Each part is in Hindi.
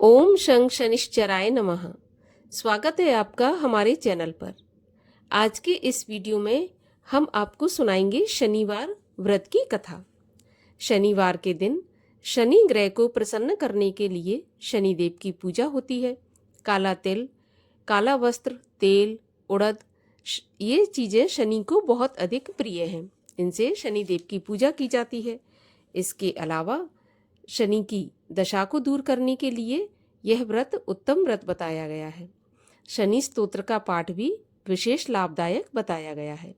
ओम शं शनिश्चराय नमः। स्वागत है आपका हमारे चैनल पर। आज के इस वीडियो में हम आपको सुनाएंगे शनिवार व्रत की कथा। शनिवार के दिन शनि ग्रह को प्रसन्न करने के लिए शनिदेव की पूजा होती है। काला तिल, काला वस्त्र, तेल, उड़द, ये चीज़ें शनि को बहुत अधिक प्रिय हैं। इनसे शनिदेव की पूजा की जाती है। इसके अलावा शनि की दशा को दूर करने के लिए यह व्रत उत्तम व्रत बताया गया है। शनि स्तोत्र का पाठ भी विशेष लाभदायक बताया गया है।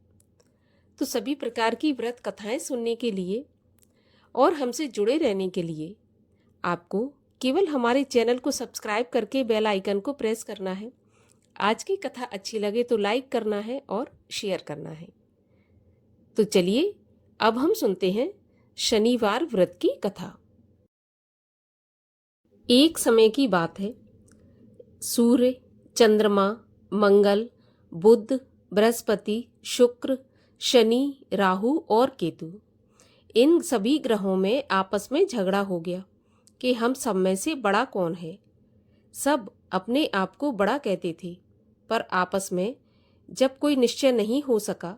तो सभी प्रकार की व्रत कथाएं सुनने के लिए और हमसे जुड़े रहने के लिए आपको केवल हमारे चैनल को सब्सक्राइब करके बेल आइकन को प्रेस करना है। आज की कथा अच्छी लगे तो लाइक करना है और शेयर करना है। तो चलिए अब हम सुनते हैं शनिवार व्रत की कथा। एक समय की बात है। सूर्य, चंद्रमा, मंगल, बुध, बृहस्पति, शुक्र, शनि, राहु और केतु, इन सभी ग्रहों में आपस में झगड़ा हो गया कि हम सब में से बड़ा कौन है। सब अपने आप को बड़ा कहते थे, पर आपस में जब कोई निश्चय नहीं हो सका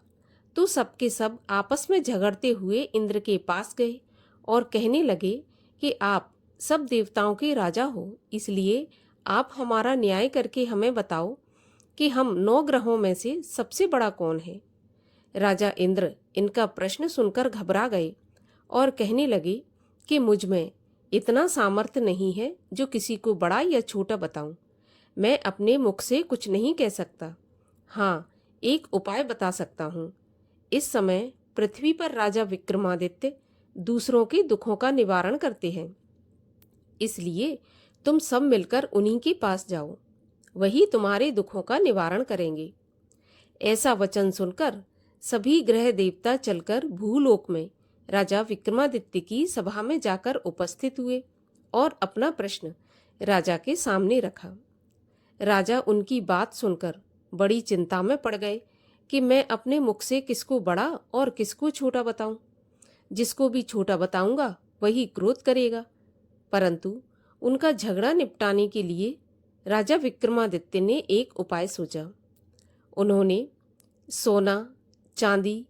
तो सबके सब आपस में झगड़ते हुए इंद्र के पास गए और कहने लगे कि आप सब देवताओं के राजा हो, इसलिए आप हमारा न्याय करके हमें बताओ कि हम 9 ग्रहों में से सबसे बड़ा कौन है। राजा इंद्र इनका प्रश्न सुनकर घबरा गए और कहने लगे कि मुझ में इतना सामर्थ्य नहीं है जो किसी को बड़ा या छोटा बताऊं। मैं अपने मुख से कुछ नहीं कह सकता। हाँ, एक उपाय बता सकता हूँ। इस समय पृथ्वी पर राजा विक्रमादित्य दूसरों के दुखों का निवारण करते हैं, इसलिए तुम सब मिलकर उन्हीं के पास जाओ, वही तुम्हारे दुखों का निवारण करेंगे। ऐसा वचन सुनकर सभी ग्रह देवता चलकर भूलोक में राजा विक्रमादित्य की सभा में जाकर उपस्थित हुए और अपना प्रश्न राजा के सामने रखा। राजा उनकी बात सुनकर बड़ी चिंता में पड़ गए कि मैं अपने मुख से किसको बड़ा और किसको छोटा बताऊं। जिसको भी छोटा बताऊंगा वही क्रोध करेगा। परंतु उनका झगड़ा निपटाने के लिए राजा विक्रमादित्य ने एक उपाय सोचा। उन्होंने सोना, चांदी,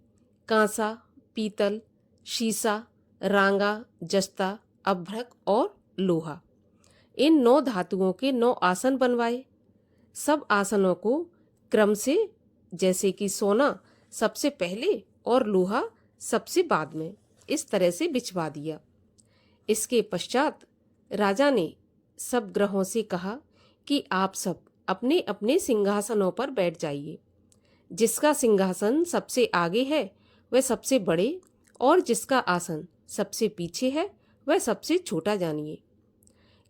कांसा, पीतल, शीशा, रांगा, जस्ता, अभ्रक और लोहा, इन 9 धातुओं के 9 आसन बनवाए। सब आसनों को क्रम से, जैसे कि सोना सबसे पहले और लोहा सबसे बाद में, इस तरह से बिछवा दिया। इसके पश्चात राजा ने सब ग्रहों से कहा कि आप सब अपने अपने सिंहासनों पर बैठ जाइए। जिसका सिंहासन सबसे आगे है वह सबसे बड़े और जिसका आसन सबसे पीछे है वह सबसे छोटा जानिए।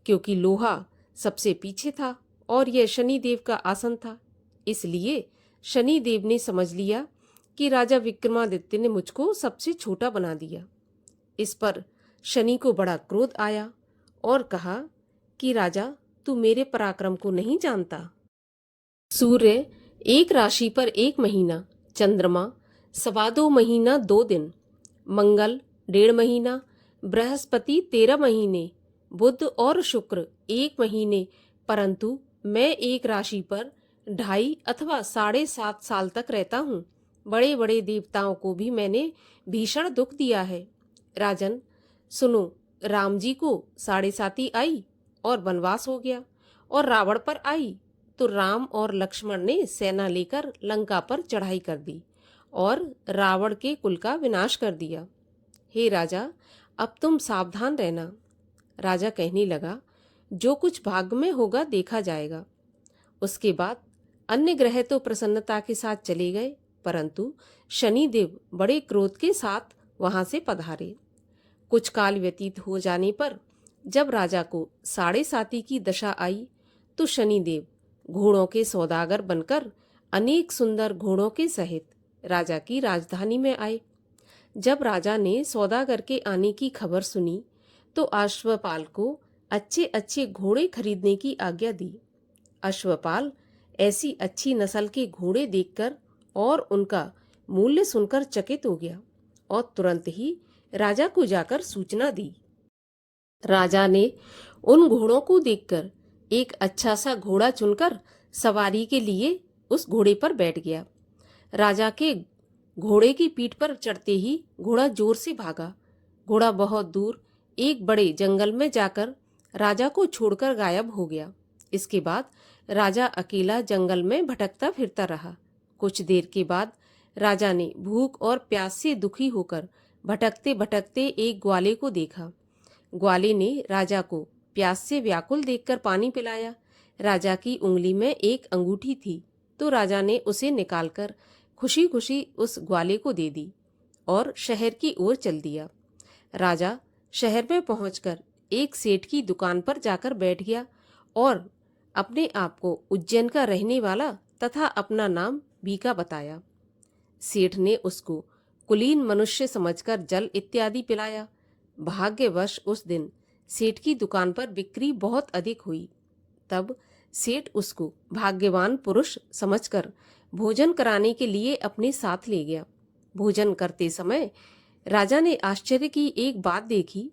क्योंकि लोहा सबसे पीछे था और यह शनिदेव का आसन था, इसलिए शनिदेव ने समझ लिया कि राजा विक्रमादित्य ने मुझको सबसे छोटा बना दिया। इस पर शनि को बड़ा क्रोध आया और कहा कि राजा, तू मेरे पराक्रम को नहीं जानता। सूर्य एक राशि पर 1 महीना, चंद्रमा 2.25 महीना 2 दिन, मंगल 1.5 महीना, बृहस्पति 13 महीने, बुध और शुक्र 1 महीने, परंतु मैं एक राशि पर 2.5 अथवा 7.5 साल तक रहता हूँ। बड़े बड़े देवताओं को भी मैंने भीषण दुख दिया है। राजन सुनो, राम जी को 7.5 आई और वनवास हो गया, और रावण पर आई तो राम और लक्ष्मण ने सेना लेकर लंका पर चढ़ाई कर दी और रावण के कुल का विनाश कर दिया। हे राजा, अब तुम सावधान रहना। राजा कहने लगा, जो कुछ भाग्य में होगा देखा जाएगा। उसके बाद अन्य ग्रह तो प्रसन्नता के साथ चले गए, परंतु शनिदेव बड़े क्रोध के साथ वहां से पधारे। कुछ काल व्यतीत हो जाने पर जब राजा को 7.5 की दशा आई तो शनिदेव घोड़ों के सौदागर बनकर अनेक सुंदर घोड़ों के सहित राजा की राजधानी में आए। जब राजा ने सौदागर के आने की खबर सुनी तो अश्वपाल को अच्छे अच्छे घोड़े खरीदने की आज्ञा दी। अश्वपाल ऐसी अच्छी नस्ल के घोड़े देखकर और उनका मूल्य सुनकर चकित हो गया और तुरंत ही राजा को जाकर सूचना दी। राजा ने उन घोड़ों को देखकर एक अच्छा सा घोड़ा चुनकर सवारी के लिए उस घोड़े पर बैठ गया। राजा के घोड़े की पीठ पर चढ़ते ही घोड़ा जोर से भागा। घोड़ा बहुत दूर एक बड़े जंगल में जाकर राजा को छोड़कर गायब हो गया। इसके बाद राजा अकेला जंगल में भटकता फिरता रहा। कुछ देर के बाद राजा ने भूख और प्यास से दुखी होकर भटकते भटकते एक ग्वाले को देखा। ग्वाले ने राजा को प्यास से व्याकुल देखकर पानी पिलाया। राजा की उंगली में एक अंगूठी थी, तो राजा ने उसे निकालकर खुशी खुशी उस ग्वाले को दे दी और शहर की ओर चल दिया। राजा शहर में पहुंचकर एक सेठ की दुकान पर जाकर बैठ गया और अपने आप को उज्जैन का रहने वाला तथा अपना नाम बीका बताया। सेठ ने उसको कुलीन मनुष्य समझकर जल इत्यादि पिलाया। भाग्यवश उस दिन सेठ की दुकान पर बिक्री बहुत अधिक हुई। तब सेठ उसको भाग्यवान पुरुष समझकर भोजन कराने के लिए अपने साथ ले गया। भोजन करते समय राजा ने आश्चर्य की एक बात देखी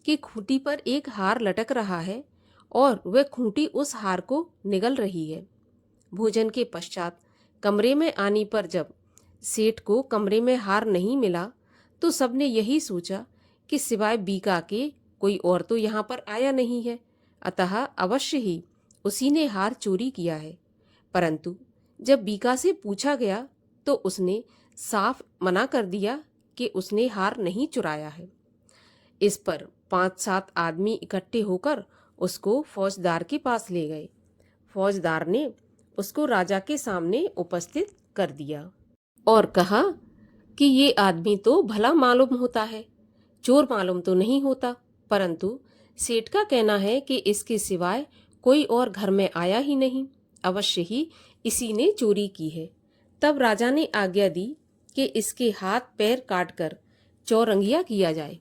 कि खूंटी पर एक हार लटक रहा है और वह खूंटी उस हार को निगल रही है। भोजन के पश्चात कमरे में आने पर जब सेठ को कमरे में हार नहीं मिला तो सबने यही सोचा कि सिवाय बीका के कोई और तो यहाँ पर आया नहीं है, अतः अवश्य ही उसी ने हार चोरी किया है। परंतु जब बीका से पूछा गया तो उसने साफ मना कर दिया कि उसने हार नहीं चुराया है। इस पर 5-7 आदमी इकट्ठे होकर उसको फौजदार के पास ले गए। फौजदार ने उसको राजा के सामने उपस्थित कर दिया और कहा कि ये आदमी तो भला मालूम होता है, चोर मालूम तो नहीं होता, परंतु सेठ का कहना है कि इसके सिवाय कोई और घर में आया ही नहीं, अवश्य ही इसी ने चोरी की है। तब राजा ने आज्ञा दी कि इसके हाथ पैर काटकर चौरंगिया किया जाए।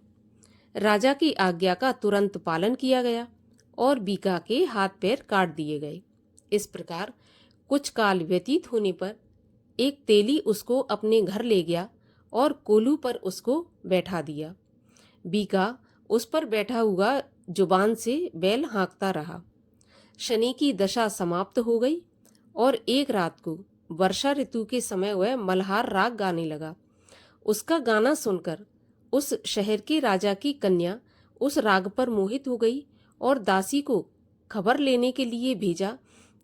राजा की आज्ञा का तुरंत पालन किया गया और बीका के हाथ पैर काट दिए गए। इस प्रकार कुछ काल व्यतीत होने पर एक तेली उसको अपने घर ले गया और कोलू पर उसको बैठा दिया। बीका उस पर बैठा हुआ जुबान से बैल हाँकता रहा। शनि की दशा समाप्त हो गई और एक रात को वर्षा ऋतु के समय वह मल्हार राग गाने लगा। उसका गाना सुनकर उस शहर के राजा की कन्या उस राग पर मोहित हो गई और दासी को खबर लेने के लिए भेजा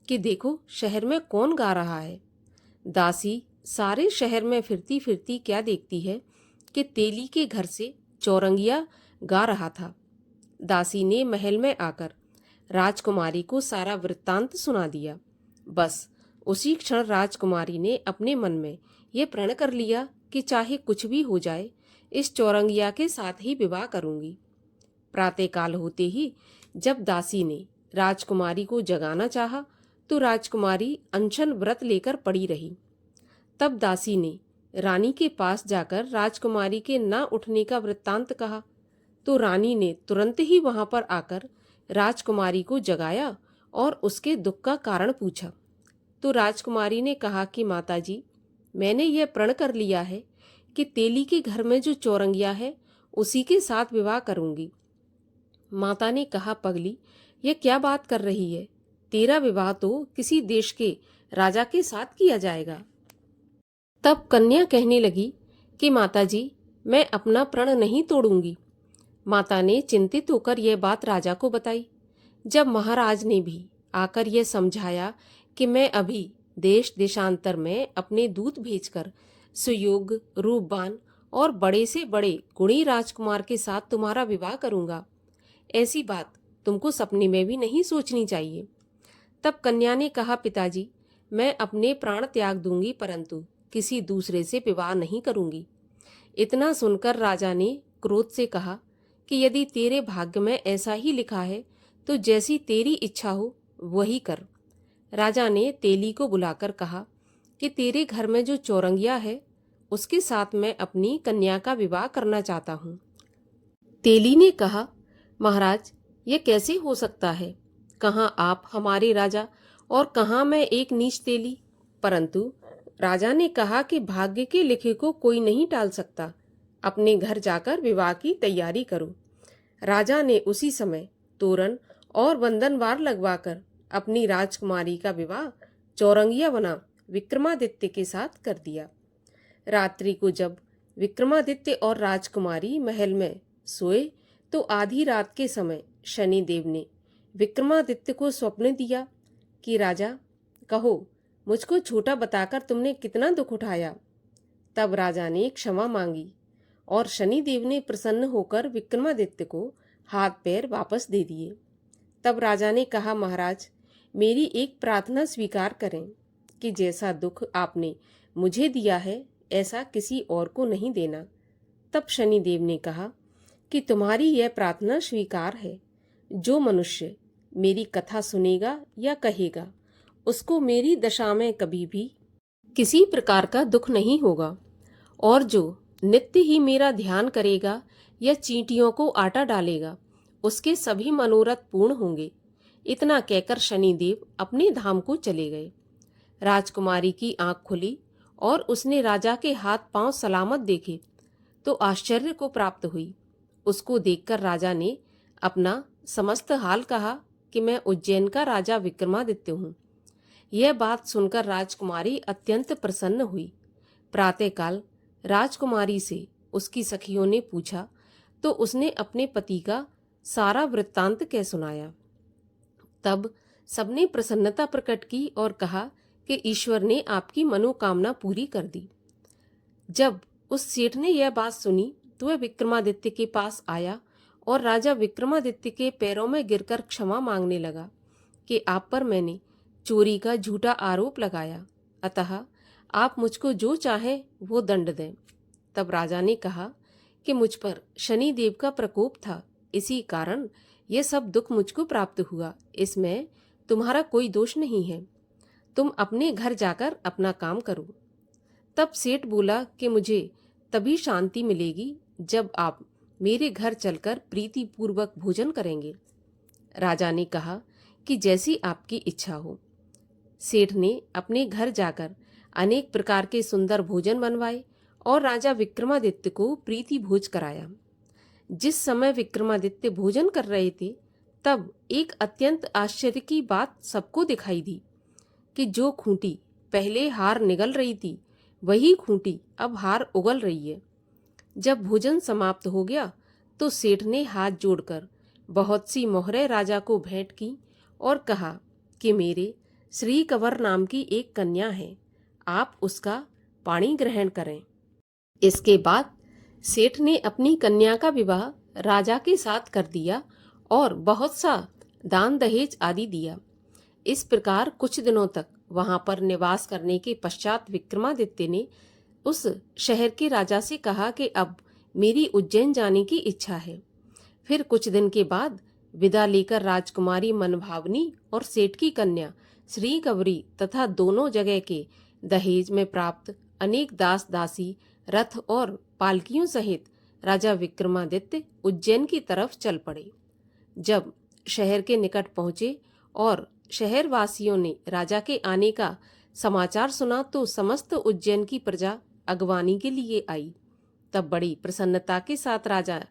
कि देखो शहर में कौन गा रहा है। दासी सारे शहर में फिरती फिरती क्या देखती है कि तेली के घर से चौरंगिया गा रहा था। दासी ने महल में आकर राजकुमारी को सारा वृत्तांत सुना दिया। बस उसी क्षण राजकुमारी ने अपने मन में ये प्रण कर लिया कि चाहे कुछ भी हो जाए इस चौरंगिया के साथ ही विवाह करूंगी। प्रातःकाल होते ही जब दासी ने राजकुमारी को जगाना चाहा तो राजकुमारी अनशन व्रत लेकर पड़ी रही। तब दासी ने रानी के पास जाकर राजकुमारी के न उठने का वृत्तांत कहा तो रानी ने तुरंत ही वहां पर आकर राजकुमारी को जगाया और उसके दुख का कारण पूछा। तो राजकुमारी ने कहा कि माताजी, मैंने यह प्रण कर लिया है कि तेली के घर में जो चौरंगिया है उसी के साथ विवाह करूंगी। माता ने कहा, पगली, यह क्या बात कर रही है? तेरा विवाह तो किसी देश के राजा के साथ किया जाएगा। तब कन्या कहने लगी कि माताजी, मैं अपना प्रण नहीं तोड़ूंगी। माता ने चिंतित होकर यह बात राजा को बताई। जब महाराज ने भी आकर यह समझाया कि मैं अभी देश देशांतर में अपने दूत भेजकर सुयोग्य, रूपवान और बड़े से बड़े गुणी राजकुमार के साथ तुम्हारा विवाह करूंगा, ऐसी बात तुमको सपने में भी नहीं सोचनी चाहिए। तब कन्या ने कहा, पिताजी, मैं अपने प्राण त्याग दूंगी परंतु किसी दूसरे से विवाह नहीं करूंगी। इतना सुनकर राजा ने क्रोध से कहा कि यदि तेरे भाग्य में ऐसा ही लिखा है तो जैसी तेरी इच्छा हो वही कर। राजा ने तेली को बुलाकर कहा कि तेरे घर में जो चौरंगिया है उसके साथ मैं अपनी कन्या का विवाह करना चाहता हूँ। तेली ने कहा, महाराज, ये कैसे हो सकता है? कहाँ आप हमारे राजा और कहाँ मैं एक नीच तेली। परंतु राजा ने कहा कि भाग्य के लिखे को कोई नहीं टाल सकता, अपने घर जाकर विवाह की तैयारी करो। राजा ने उसी समय तोरण और बंधनवार लगवाकर अपनी राजकुमारी का विवाह चौरंगिया बना विक्रमादित्य के साथ कर दिया। रात्रि को जब विक्रमादित्य और राजकुमारी महल में सोए तो आधी रात के समय शनिदेव ने विक्रमादित्य को स्वप्न दिया कि राजा, कहो मुझको छोटा बताकर तुमने कितना दुख उठाया। तब राजा ने क्षमा मांगी और शनिदेव ने प्रसन्न होकर विक्रमादित्य को हाथ पैर वापस दे दिए। तब राजा ने कहा, महाराज, मेरी एक प्रार्थना स्वीकार करें कि जैसा दुख आपने मुझे दिया है ऐसा किसी और को नहीं देना। तब शनिदेव ने कहा कि तुम्हारी यह प्रार्थना स्वीकार है। जो मनुष्य मेरी कथा सुनेगा या कहेगा उसको मेरी दशा में कभी भी किसी प्रकार का दुख नहीं होगा, और जो नित्य ही मेरा ध्यान करेगा या चींटियों को आटा डालेगा उसके सभी मनोरथ पूर्ण होंगे। इतना कहकर शनिदेव अपने धाम को चले गए। राजकुमारी की आंख खुली और उसने राजा के हाथ पांव सलामत देखे तो आश्चर्य को प्राप्त हुई। उसको देखकर राजा ने अपना समस्त हाल कहा कि मैं उज्जैन का राजा विक्रमादित्य हूँ। यह बात सुनकर राजकुमारी अत्यंत प्रसन्न हुई। प्रातःकाल राजकुमारी से उसकी सखियों ने पूछा तो उसने अपने पति का सारा वृत्तांत कह सुनाया। तब सबने प्रसन्नता प्रकट की और कहा कि ईश्वर ने आपकी मनोकामना पूरी कर दी। जब उस सेठ ने यह बात सुनी तो वह विक्रमादित्य के पास आया और राजा विक्रमादित्य के पैरों में गिरकर क्षमा मांगने लगा कि आप पर मैंने चोरी का झूठा आरोप लगाया, अतः आप मुझको जो चाहें वो दंड दें। तब राजा ने कहा कि मुझ पर शनि देव का प्रकोप था, इसी कारण यह सब दुख मुझको प्राप्त हुआ। इसमें तुम्हारा कोई दोष नहीं है। तुम अपने घर जाकर अपना काम करो। तब सेठ बोला कि मुझे तभी शांति मिलेगी जब आप मेरे घर चलकर प्रीतिपूर्वक भोजन करेंगे। राजा ने कहा कि जैसी आपकी इच्छा हो। सेठ ने अपने घर जाकर अनेक प्रकार के सुंदर भोजन बनवाए और राजा विक्रमादित्य को प्रीति भोज कराया। जिस समय विक्रमादित्य भोजन कर रहे थे तब एक अत्यंत आश्चर्य की बात सबको दिखाई दी कि जो खूंटी पहले हार निगल रही थी वही खूंटी अब हार उगल रही है। जब भोजन समाप्त हो गया तो सेठ ने हाथ जोड़कर बहुत सी मोहरें राजा को भेंट की और कहा कि मेरे श्री कंवर नाम की एक कन्या है, आप उसका पाणी ग्रहण करें। इसके बाद सेठ ने अपनी कन्या का विवाह राजा के साथ कर दिया और बहुत सा दान दहेज आदि दिया। इस प्रकार कुछ दिनों तक वहां पर निवास करने के पश्चात विक्रमादित्य ने उस शहर के राजा से कहा कि अब मेरी उज्जैन जाने की इच्छा है। फिर कुछ दिन के बाद विदा लेकर राजकुमारी मनभावनी और सेठ की कन्या श्री कंवरी तथा दोनों जगह के दहेज में प्राप्त अनेक दास दासी रथ और पालकियों सहित राजा विक्रमादित्य उज्जैन की तरफ चल पड़े। जब शहर के निकट पहुंचे और शहर वासियों ने राजा के आने का समाचार सुना तो समस्त उज्जैन की प्रजा अगवानी के लिए आई। तब बड़ी प्रसन्नता के साथ राजा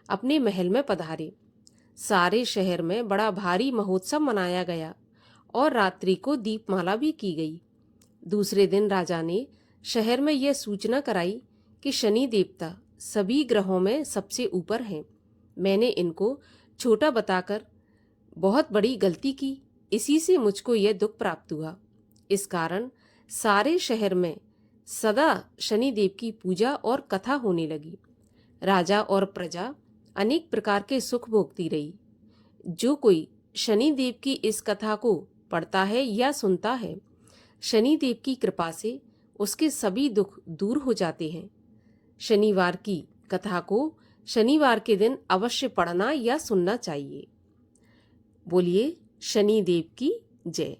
अपने महल में पधारे। सारे शहर में बड़ा भारी महोत्सव मनाया गया और रात्रि को दीपमाला भी की गई। दूसरे दिन राजा ने शहर में यह सूचना कराई कि शनि देवता सभी ग्रहों में सबसे ऊपर हैं। मैंने इनको छोटा बताकर बहुत बड़ी गलती की, इसी से मुझको यह दुख प्राप्त हुआ। इस कारण सारे शहर में सदा शनि देव की पूजा और कथा होने लगी। राजा और प्रजा अनेक प्रकार के सुख भोगती रही। जो कोई शनि देव की इस कथा को पढ़ता है या सुनता है, शनि देव की कृपा से उसके सभी दुख दूर हो जाते हैं। शनिवार की कथा को शनिवार के दिन अवश्य पढ़ना या सुनना चाहिए। बोलिए शनि देव की जय।